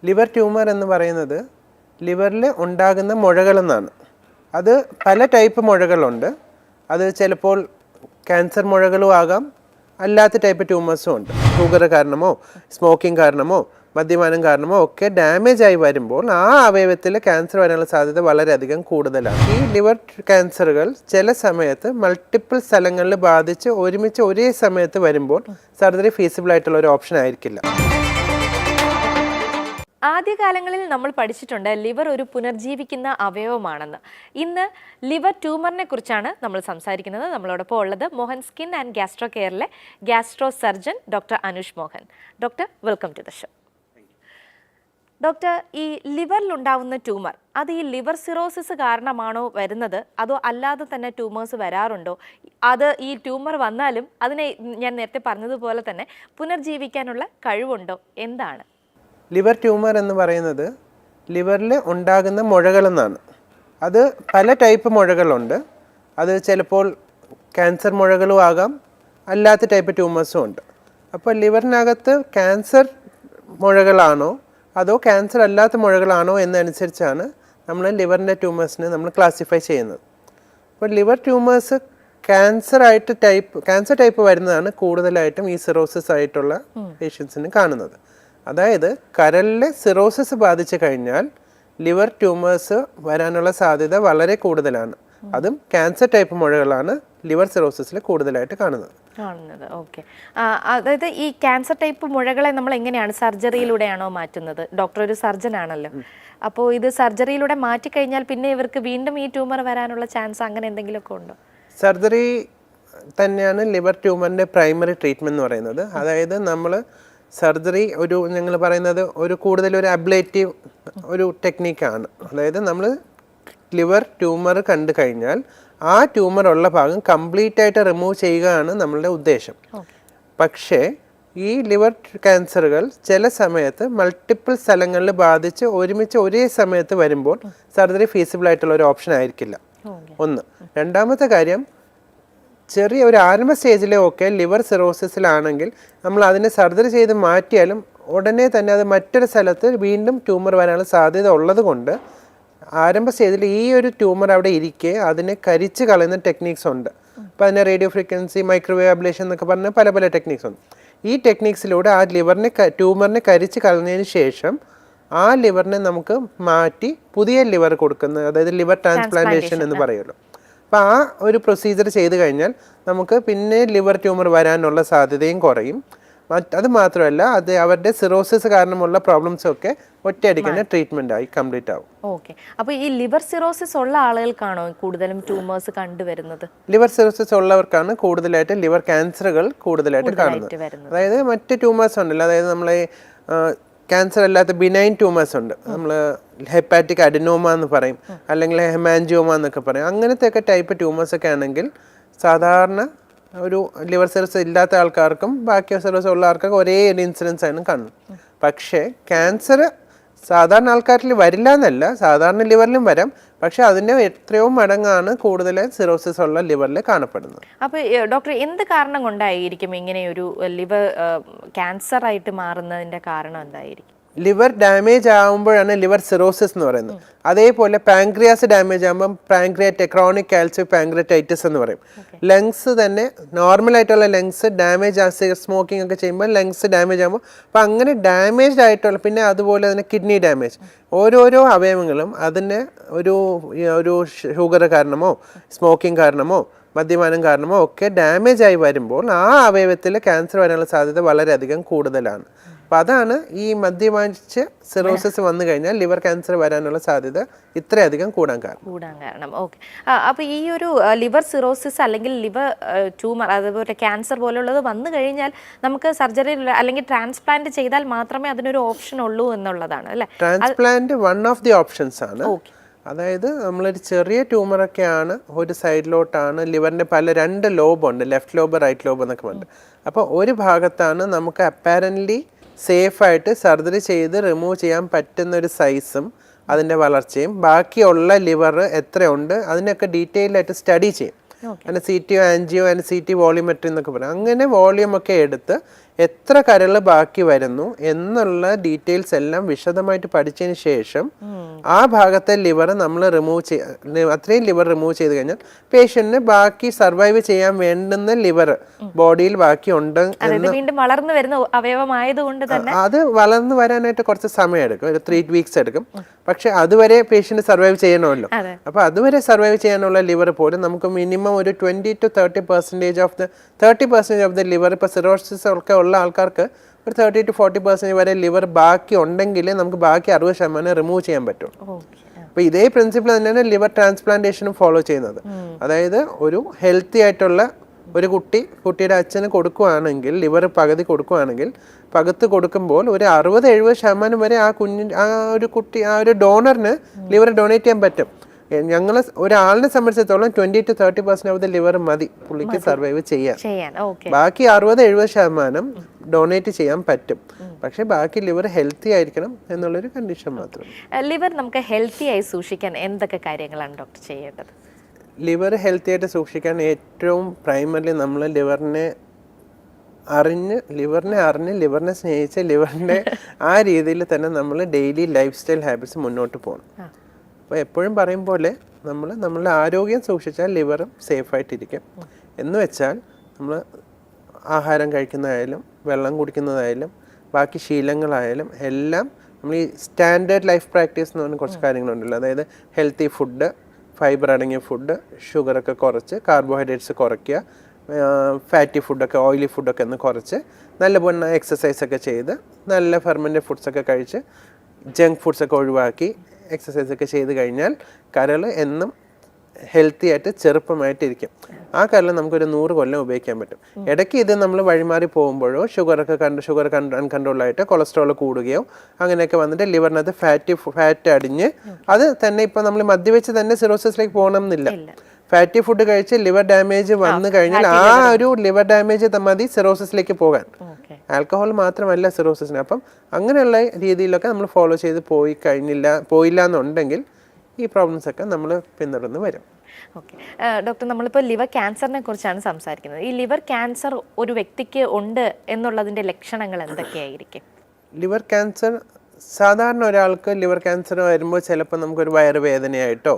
Liver tumour എന്ന് പറയുന്നത് ലിവറിൽ ഉണ്ടാകുന്ന മുഴകളെന്നാണ്. അത് പല ടൈപ്പ് മുഴകളുണ്ട്. അത് ചിലപ്പോൾ ക്യാൻസർ മുഴകളും ആകാം, അല്ലാത്ത ടൈപ്പ് ട്യൂമേഴ്സും ഉണ്ട്. ഷുഗർ കാരണമോ സ്മോക്കിംഗ് കാരണമോ മദ്യപാനം കാരണമോ ഒക്കെ ഡാമേജ് ആയി വരുമ്പോൾ ആ അവയവത്തിൽ ക്യാൻസർ വരാനുള്ള സാധ്യത വളരെയധികം കൂടുതലാണ്. ഈ ലിവർ ക്യാൻസറുകൾ ചില സമയത്ത് മൾട്ടിപ്പിൾ സ്ഥലങ്ങളിൽ ബാധിച്ച് ഒരുമിച്ച് ഒരേ സമയത്ത് വരുമ്പോൾ സർജറി ഫീസിബിൾ ആയിട്ടുള്ള ഒരു ഓപ്ഷൻ ആയിരിക്കില്ല. ആദ്യകാലങ്ങളിൽ നമ്മൾ പഠിച്ചിട്ടുണ്ട് ലിവർ ഒരു പുനർജീവിക്കുന്ന അവയവമാണെന്ന്. ഇന്ന് ലിവർ ട്യൂമറിനെ കുറിച്ചാണ് നമ്മൾ സംസാരിക്കുന്നത്. നമ്മളോടൊപ്പം ഉള്ളത് മോഹൻ സ്കിൻ ആൻഡ് ഗ്യാസ്ട്രോ കെയറിലെ gastro surgeon doctor Anush Mohan. Doctor, welcome to the show. Doctor, ഈ ലിവറിലുണ്ടാവുന്ന ട്യൂമർ അത് ഈ ലിവർ സിറോസിസ് കാരണമാണോ വരുന്നത്, അതോ അല്ലാതെ തന്നെ ട്യൂമേഴ്സ് വരാറുണ്ടോ? അത് ഈ ട്യൂമർ വന്നാലും അതിനെ ഞാൻ നേരത്തെ പറഞ്ഞതുപോലെ തന്നെ പുനർജീവിക്കാനുള്ള കഴിവുണ്ടോ? എന്താണ് ലിവർ ട്യൂമർ എന്ന് പറയുന്നത്? ലിവറിൽ ഉണ്ടാകുന്ന മുഴകളെന്നാണ്. അത് പല ടൈപ്പ് മുഴകളുണ്ട്. അത് ചിലപ്പോൾ ക്യാൻസർ മുഴകളും ആകാം, അല്ലാത്ത ടൈപ്പ് ട്യൂമേഴ്സും ഉണ്ട്. അപ്പോൾ ലിവറിനകത്ത് ക്യാൻസർ മുഴകളാണോ അതോ ക്യാൻസർ അല്ലാത്ത മുഴകളാണോ എന്നനുസരിച്ചാണ് നമ്മൾ ലിവറിൻ്റെ ട്യൂമേഴ്സിനെ നമ്മൾ ക്ലാസിഫൈ ചെയ്യുന്നത്. അപ്പോൾ ലിവർ ട്യൂമേഴ്സ് ക്യാൻസർ ടൈപ്പ് വരുന്നതാണ് കൂടുതലായിട്ടും ഈ സിറോസിസ് ആയിട്ടുള്ള പേഷ്യൻസിന് കാണുന്നത്. അതായത് കരളിലെ സിറോസിസ് ബാധിച്ചു കഴിഞ്ഞാൽ ലിവർ ട്യൂമേഴ്സ് വരാനുള്ള സാധ്യത വളരെ കൂടുതലാണ്. അതും ക്യാൻസർ ടൈപ്പ് മുഴകളാണ് ലിവർ സിറോസിസിൽ കൂടുതലായിട്ട് കാണുന്നത്. ഓക്കെ. അതായത് ഈ ക്യാൻസർ ടൈപ്പ് മുഴകളെ നമ്മൾ എങ്ങനെയാണ്, സർജറിയിലൂടെയാണോ മാറ്റുന്നത്? ഡോക്ടർ ഒരു സർജൻ ആണല്ലോ, അപ്പോൾ ഇത് സർജറിയിലൂടെ മാറ്റിക്കഴിഞ്ഞാൽ പിന്നെ ഇവർക്ക് വീണ്ടും ഈ ട്യൂമർ വരാനുള്ള ചാൻസ് അങ്ങനെ എന്തെങ്കിലുമൊക്കെ ഉണ്ടോ? സർജറി തന്നെയാണ് ലിവർ ട്യൂമറിൻ്റെ പ്രൈമറി ട്രീറ്റ്മെൻറ്റ് എന്ന് പറയുന്നത്. അതായത് നമ്മൾ സർജറി ഞങ്ങൾ പറയുന്നത് കൂടുതലൊരു അബ്ലേറ്റീവ് ഒരു ടെക്നിക്കാണ്. അതായത് നമ്മൾ ലിവർ ട്യൂമർ കണ്ടു കഴിഞ്ഞാൽ ആ ട്യൂമർ ഉള്ള ഭാഗം കംപ്ലീറ്റ് ആയിട്ട് റിമൂവ് ചെയ്യുകയാണ് നമ്മളുടെ ഉദ്ദേശം. പക്ഷേ ഈ ലിവർ ക്യാൻസറുകൾ ചില സമയത്ത് മൾട്ടിപ്പിൾ സ്ഥലങ്ങളിൽ ബാധിച്ച് ഒരുമിച്ച് ഒരേ സമയത്ത് വരുമ്പോൾ സർജറി ഫീസിബിൾ ആയിട്ടുള്ള ഒരു ഓപ്ഷൻ ആയിരിക്കില്ല. ഒന്ന്. രണ്ടാമത്തെ കാര്യം, ചെറിയ ഒരു ആരംഭ സ്റ്റേജിലൊക്കെ ലിവർ സിറോസിസിലാണെങ്കിൽ നമ്മൾ അതിനെ സർജറി ചെയ്ത് മാറ്റിയാലും ഉടനെ തന്നെ അത് മറ്റൊരു സ്ഥലത്ത് വീണ്ടും ട്യൂമർ വരാനുള്ള സാധ്യത ഉള്ളത് കൊണ്ട് ആരംഭ സ്റ്റേജിൽ ഈ ഒരു ട്യൂമർ അവിടെ ഇരിക്കെ അതിനെ കരിച്ച് കളയുന്ന ടെക്നിക്സ് ഉണ്ട്. അപ്പോൾ അതിനെ റേഡിയോ ഫ്രീക്വൻസി, മൈക്രോവേവ് അബ്ലേഷൻ എന്നൊക്കെ പറഞ്ഞ പല പല ടെക്നിക്സ് ഉണ്ട്. ഈ ടെക്നിക്സിലൂടെ ആ ട്യൂമറിനെ കരിച്ച് കളഞ്ഞതിന് ശേഷം ആ ലിവറിനെ നമുക്ക് മാറ്റി പുതിയ ലിവർ കൊടുക്കുന്നത്, അതായത് ലിവർ ട്രാൻസ്പ്ലാന്റേഷൻ എന്ന് പറയുമല്ലോ. അപ്പോൾ ആ ഒരു പ്രൊസീജിയർ ചെയ്ത് കഴിഞ്ഞാൽ നമുക്ക് പിന്നെ ലിവർ ട്യൂമർ വരാനുള്ള സാധ്യതയും കുറയും. അത് മാത്രമല്ല, അത് അവരുടെ സിറോസിസ് കാരണമുള്ള പ്രോബ്ലംസും ഒക്കെ ഒറ്റയടിക്കുന്ന ട്രീറ്റ്മെന്റ് ആയി കംപ്ലീറ്റ് ആവും. ഓക്കെ. അപ്പോൾ ഈ ലിവർ സിറോസിസ് ഉള്ള ആളുകൾക്കാണോ കൂടുതലും ട്യൂമേഴ്സ് കണ്ടുവരുന്നത്? ലിവർ സിറോസിസ് ഉള്ളവർക്കാണ് കൂടുതലായിട്ട് ലിവർ ക്യാൻസറുകൾ കൂടുതലായിട്ട് കാണുന്നത്. അതായത് മറ്റ് ട്യൂമേഴ്സ് ഉണ്ടല്ലോ, അതായത് നമ്മളെ ക്യാൻസർ അല്ലാത്ത ബിനൈൻ ട്യൂമേഴ്സ് ഉണ്ട്. നമ്മൾ ഹെപ്പാറ്റിക് അഡിനോമ എന്ന് പറയും, അല്ലെങ്കിൽ ഹെമാൻജിയോമ എന്നൊക്കെ പറയും. അങ്ങനത്തെ ഒക്കെ ടൈപ്പ് ട്യൂമേഴ്സൊക്കെ ആണെങ്കിൽ സാധാരണ ഒരു ലിവർ സിറോസിസ് ഇല്ലാത്ത ആൾക്കാർക്കും ബാക്കി സിറോസിസ് ഉള്ള ആൾക്കാർക്കും ഒരേ ഒരു ഇൻസിഡൻസ് ആണ് കാണുന്നത്. പക്ഷേ ക്യാൻസർ സാധാരണ ആൾക്കാരിൽ വരില്ല എന്നല്ല, സാധാരണ ലിവറിലും വരാം. പക്ഷെ അതിൻ്റെ എത്രയോ മടങ്ങാണ് കൂടുതൽ സിറോസിസ് ഉള്ള ലിവറിൽ കാണപ്പെടുന്നത്. അപ്പോൾ ഡോക്ടർ, എന്ത് കാരണം കൊണ്ടായിരിക്കും ഇങ്ങനെ ഒരു ലിവർ ക്യാൻസർ ആയിട്ട് മാറുന്നതിൻ്റെ കാരണം എന്തായിരിക്കും? ലിവർ ഡാമേജ് ആകുമ്പോഴാണ് ലിവർ സിറോസിസ് എന്ന് പറയുന്നത്. അതേപോലെ പാൻക്രിയാസ് ഡാമേജ് ആകുമ്പോൾ ക്രോണിക് കാൽസ്യം പാൻക്രിയാറ്റൈറ്റിസ് എന്ന് പറയും. ലങ്സ് തന്നെ നോർമലായിട്ടുള്ള ലങ്സ് ഡാമേജ് സ്മോക്കിംഗ് ഒക്കെ ചെയ്യുമ്പോൾ ലങ്സ് ഡാമേജ് ആകുമ്പോൾ അപ്പോൾ അങ്ങനെ ഡാമേജ്ഡ് ആയിട്ടുള്ള, പിന്നെ അതുപോലെ തന്നെ കിഡ്നി ഡാമേജ്, ഓരോരോ അവയവങ്ങളും അതിന് ഒരു ഷുഗർ കാരണമോ സ്മോക്കിംഗ് കാരണമോ മദ്യപാനം കാരണമോ ഒക്കെ ഡാമേജ് ആയി വരുമ്പോൾ ആ അവയവത്തിൽ ക്യാൻസർ വരാനുള്ള സാധ്യത വളരെയധികം കൂടുതലാണ്. അപ്പോൾ അതാണ് ഈ മദ്യപാനിച്ച് സിറോസിസ് വന്നു കഴിഞ്ഞാൽ ലിവർ ക്യാൻസർ വരാനുള്ള സാധ്യത ഇത്രയധികം കൂടാൻ കാരണം. ഓക്കെ. അപ്പോൾ ഈ ഒരു ലിവർ സിറോസിസ് അല്ലെങ്കിൽ ലിവർ ട്യൂമർ, അതുപോലെ ക്യാൻസർ പോലുള്ളത് വന്നു കഴിഞ്ഞാൽ നമുക്ക് സർജറി അല്ലെങ്കിൽ ട്രാൻസ്പ്ലാന്റ് ചെയ്താൽ മാത്രമേ അതിനൊരു ഓപ്ഷൻ ഉള്ളൂ എന്നുള്ളതാണ് അല്ലേ? Transplant one of the options ആണ്. അതായത് നമ്മളൊരു ചെറിയ ട്യൂമറൊക്കെയാണ്, ഒരു സൈഡിലോട്ടാണ് ലിവറിൻ്റെ രണ്ട് ലോബുണ്ട്, ലെഫ്റ്റ് ലോബ് റൈറ്റ് ലോബ് എന്നൊക്കെ ഉണ്ട്. അപ്പോൾ ഒരു ഭാഗത്താണ് നമുക്ക് അപ്പാരൻ്റ്ലി സേഫായിട്ട് സർജറി ചെയ്ത് റിമൂവ് ചെയ്യാൻ പറ്റുന്നൊരു സൈസും അതിൻ്റെ വളർച്ചയും, ബാക്കിയുള്ള ലിവർ എത്രയുണ്ട് അതിനൊക്കെ ഡീറ്റെയിൽ ആയിട്ട് സ്റ്റഡി ചെയ്യും. അതിന് CT ആൻജിയോ, അതിന് CT വോളിയോമെട്രി എന്നൊക്കെ പറയും. അങ്ങനെ വോളിയം ഒക്കെ എടുത്ത് എത്ര കരൾ ബാക്കി വരുന്നു എന്നുള്ള ഡീറ്റെയിൽസ് എല്ലാം വിശദമായിട്ട് പഠിച്ചതിന് ശേഷം ആ ഭാഗത്തെ ലിവർ നമ്മൾ അത്രയും ലിവർ റിമൂവ് ചെയ്ത് കഴിഞ്ഞാൽ പേഷ്യന്റിന് ബാക്കി സർവൈവ് ചെയ്യാൻ വേണ്ടുന്ന ലിവർ ബോഡിയിൽ ബാക്കി ഉണ്ട് അതായത് വീണ്ടും വളർന്നു വരുന്ന അവയവമായതുകൊണ്ട് തന്നെ അത് വളർന്നു വരാനായിട്ട് കുറച്ച് സമയം എടുക്കും, ഒരു 3 weeks എടുക്കും. പക്ഷെ അതുവരെ പേഷ്യന്റ് സർവൈവ് ചെയ്യണമല്ലോ. അപ്പൊ അതുവരെ സർവൈവ് ചെയ്യാനുള്ള ലിവർ പോലും നമുക്ക് മിനിമം ഒരു 20 to 30% ഓഫ് ദ ലിവർ, ഇപ്പൊ സിറോസിസ് ഒക്കെ ഉള്ള ആൾക്കാർക്ക് ഒരു 30 to 40% വരെ ലിവർ ബാക്കി ഉണ്ടെങ്കിൽ നമുക്ക് ബാക്കി 60% റിമൂവ് ചെയ്യാൻ പറ്റും. അപ്പൊ ഇതേ പ്രിൻസിപ്പിൾ തന്നെയാണ് ലിവർ ട്രാൻസ്പ്ലാന്റേഷനും ഫോളോ ചെയ്യുന്നത്. അതായത് ഒരു ഹെൽത്തി ആയിട്ടുള്ള ഒരു കുട്ടിയുടെ അച്ഛന് കൊടുക്കുകയാണെങ്കിൽ, ലിവർ പകുതി കൊടുക്കുകയാണെങ്കിൽ, പകുത്ത് കൊടുക്കുമ്പോൾ ഒരു 60-70% വരെ ആ ഒരു ഡോണറിന് ലിവർ ഡൊണേറ്റ് ചെയ്യാൻ പറ്റും. ഞങ്ങൾ ഒരാളിനെ സംബന്ധിച്ചിടത്തോളം 20 to 30% ഓഫ് ദ ലിവർ മതി പുള്ളിക്ക് സർവൈവ് ചെയ്യാൻ. ബാക്കി 60-70% ഡൊണേറ്റ് ചെയ്യാൻ പറ്റും. പക്ഷെ ബാക്കി ലിവർ ഹെൽത്തി ആയിരിക്കണം എന്നുള്ളൊരു കണ്ടീഷൻ മാത്രം. ലിവർ നമുക്ക് ഹെൽത്തി ആയി സൂക്ഷിക്കാൻ എന്തൊക്കെ കാര്യങ്ങളാണ് ഡോക്ടർ ചെയ്യേണ്ടത്? ലിവർ ഹെൽത്തി ആയിട്ട് സൂക്ഷിക്കാൻ ഏറ്റവും പ്രൈമറിലി നമ്മൾ ലിവറിനെ അറിഞ്ഞ് ലിവറിനെ സ്നേഹിച്ച് ലിവറിൻ്റെ ആ രീതിയിൽ തന്നെ നമ്മൾ ഡെയിലി ലൈഫ് സ്റ്റൈൽ ഹാബിറ്റ്സ് മുന്നോട്ട് പോകണം. അപ്പോൾ എപ്പോഴും പറയും പോലെ നമ്മളുടെ ആരോഗ്യം സൂക്ഷിച്ചാൽ ലിവറും സേഫായിട്ടിരിക്കും. എന്ന് വെച്ചാൽ നമ്മൾ ആഹാരം കഴിക്കുന്നതായാലും വെള്ളം കുടിക്കുന്നതായാലും ബാക്കി ശീലങ്ങളായാലും എല്ലാം നമ്മൾ ഈ സ്റ്റാൻഡേർഡ് ലൈഫ് പ്രാക്ടീസ് എന്ന് പറഞ്ഞ കുറച്ച് കാര്യങ്ങളുണ്ടല്ലോ. അതായത് ഹെൽത്തി ഫുഡ്, ഫൈബർ അടങ്ങിയ ഫുഡ്, ഷുഗറൊക്കെ കുറച്ച്, കാർബോഹൈഡ്രേറ്റ്സ് കുറയ്ക്കുക, ഫാറ്റി ഫുഡൊക്കെ, ഓയിലി ഫുഡൊക്കെ ഒന്ന് കുറച്ച്, നല്ലപോലെ എക്സസൈസൊക്കെ ചെയ്ത്, നല്ല ഫെർമെൻറ്റഡ് ഫുഡ്സൊക്കെ കഴിച്ച്, ജങ്ക് ഫുഡ്സൊക്കെ ഒഴിവാക്കി എക്സസൈസൊക്കെ ചെയ്ത് കഴിഞ്ഞാൽ കരൾ എന്നും ഹെൽത്തി ആയിട്ട് ചെറുപ്പമായിട്ടിരിക്കും. ആ കരൾ നമുക്കൊരു 100 കൊല്ലം ഉപയോഗിക്കാൻ പറ്റും. ഇടയ്ക്ക് ഇത് നമ്മൾ വഴിമാറി പോകുമ്പോഴോ ഷുഗർ അൺകൺട്രോളായിട്ട് കൊളസ്ട്രോൾ കൂടുകയോ അങ്ങനെയൊക്കെ വന്നിട്ട് ലിവറിനകത്ത് ഫാറ്റ് അടിഞ്ഞ് അത് തന്നെ ഇപ്പം നമ്മൾ മദ്യവെച്ച് തന്നെ സിറോസിസിലേക്ക് പോകണം എന്നില്ല. ഫാറ്റി ഫുഡ് കഴിച്ച് ലിവർ ഡാമേജ് വന്നു കഴിഞ്ഞാൽ ആ ഒരു ലിവർ ഡാമേജ് മതി സിറോസിസിലേക്ക് പോകാൻ. ആൽക്കഹോൾ മാത്രമല്ല സിറോസിസിന്. അപ്പം അങ്ങനെയുള്ള രീതിയിലൊക്കെ നമ്മൾ ഫോളോ ചെയ്ത് പോയില്ല എന്നുണ്ടെങ്കിൽ ഈ പ്രോബ്ലംസ് ഒക്കെ നമ്മൾ പിന്തുടർന്ന് വരും. ഓക്കെ ഡോക്ടർ, നമ്മളിപ്പോൾ ലിവർ ക്യാൻസറിനെ കുറിച്ചാണ് സംസാരിക്കുന്നത്. ഈ ലിവർ ക്യാൻസർ ഒരു വ്യക്തിക്ക് ഉണ്ട് എന്നുള്ളതിൻ്റെ ലക്ഷണങ്ങൾ എന്തൊക്കെയായിരിക്കും? ലിവർ ക്യാൻസർ സാധാരണ ഒരാൾക്ക് ലിവർ ക്യാൻസർ വരുമ്പോൾ ചിലപ്പോൾ നമുക്കൊരു വയറുവേദനയായിട്ടോ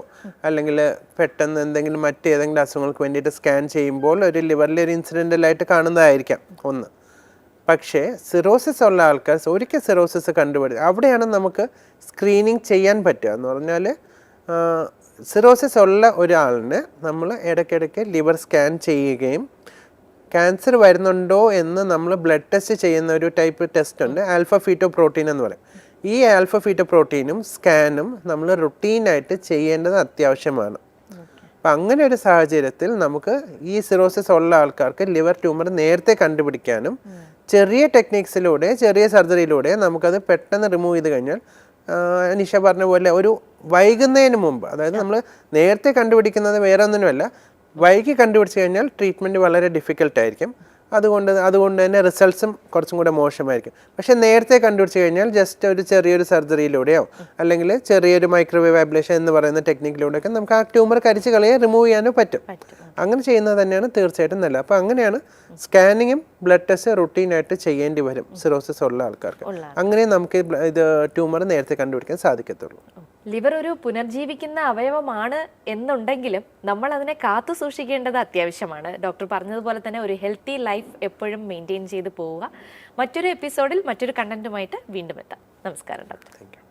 അല്ലെങ്കിൽ പെട്ടെന്ന് എന്തെങ്കിലും മറ്റേതെങ്കിലും അസുഖങ്ങൾക്ക് വേണ്ടിയിട്ട് സ്കാൻ ചെയ്യുമ്പോൾ ഒരു ലിവറിലെ ഒരു ഇൻസിഡൻ്റലായിട്ട് കാണുന്നതായിരിക്കാം ഒന്ന്. പക്ഷേ സിറോസിസ് ഉള്ള ആൾക്കാർ ഒരിക്കൽ സിറോസിസ് കണ്ടുപിടിച്ച് അവിടെയാണ് നമുക്ക് സ്ക്രീനിങ് ചെയ്യാൻ പറ്റുക. എന്ന് പറഞ്ഞാൽ സിറോസിസ് ഉള്ള ഒരാളിന് നമ്മൾ ഇടയ്ക്കിടയ്ക്ക് ലിവർ സ്കാൻ ചെയ്യുകയും ക്യാൻസർ വരുന്നുണ്ടോ എന്ന് നമ്മൾ ബ്ലഡ് ടെസ്റ്റ് ചെയ്യുന്ന ഒരു ടൈപ്പ് ടെസ്റ്റ് ഉണ്ട്, ആൽഫ ഫീറ്റോ പ്രോട്ടീൻ എന്ന് പറയും. ഈ ആൽഫ ഫീറ്റോ പ്രോട്ടീനും സ്കാനും നമ്മൾ റുട്ടീനായിട്ട് ചെയ്യേണ്ടത് അത്യാവശ്യമാണ്. അപ്പം അങ്ങനെ ഒരു സാഹചര്യത്തിൽ നമുക്ക് ഈ സിറോസിസ് ഉള്ള ആൾക്കാർക്ക് ലിവർ ട്യൂമർ നേരത്തെ കണ്ടുപിടിക്കാനും ചെറിയ ടെക്നിക്സിലൂടെ, ചെറിയ സർജറിയിലൂടെ നമുക്കത് പെട്ടെന്ന് റിമൂവ് ചെയ്ത് കഴിഞ്ഞാൽ നിഷ പറഞ്ഞ പോലെ ഒരു വൈകുന്നതിന് മുമ്പ്, അതായത് നമ്മൾ നേരത്തെ കണ്ടുപിടിക്കുന്നത് വേറെ ഒന്നിനുമല്ല, വൈകി കണ്ടുപിടിച്ച് കഴിഞ്ഞാൽ ട്രീറ്റ്മെൻറ്റ് വളരെ ഡിഫിക്കൽട്ടായിരിക്കും. അതുകൊണ്ട് തന്നെ റിസൾട്ട്സും കുറച്ചും കൂടെ മോശമായിരിക്കും. പക്ഷേ നേരത്തെ കണ്ടുപിടിച്ച് കഴിഞ്ഞാൽ ജസ്റ്റ് ഒരു ചെറിയൊരു സർജറിയിലൂടെയോ അല്ലെങ്കിൽ ചെറിയൊരു മൈക്രോവേവ് ആബ്ലേഷൻ എന്ന് പറയുന്ന ടെക്നിക്കിലൂടെയൊക്കെ നമുക്ക് ആ ട്യൂമർ കരിച്ച് കളയാൻ റിമൂവ് ചെയ്യാനോ പറ്റും. അങ്ങനെ ചെയ്യുന്നത് തന്നെയാണ് തീർച്ചയായിട്ടും നല്ലത്. അപ്പോൾ അങ്ങനെയാണ് സ്കാനിങ്ങും ബ്ലഡ് ടെസ്റ്റ് റുട്ടീനായിട്ട് ചെയ്യേണ്ടി വരും സിറോസിസ് ഉള്ള ആൾക്കാർക്ക്. അങ്ങനെ നമുക്ക് ഇത് ട്യൂമർ നേരത്തെ കണ്ടുപിടിക്കാൻ സാധിക്കത്തുള്ളൂ. ലിവർ ഒരു പുനർജീവിക്കുന്ന അവയവമാണ് എന്നുണ്ടെങ്കിലും നമ്മൾ അതിനെ കാത്തു സൂക്ഷിക്കേണ്ടത് അത്യാവശ്യമാണ്. ഡോക്ടർ പറഞ്ഞതുപോലെ തന്നെ ഒരു ഹെൽത്തി ലൈഫ് എപ്പോഴും മെയിൻറ്റെയിൻ ചെയ്ത് പോവുക. മറ്റൊരു എപ്പിസോഡിൽ മറ്റൊരു കണ്ടന്റുമായിട്ട് വീണ്ടും എത്താം. നമസ്കാരം ഡോക്ടർ. Thank you.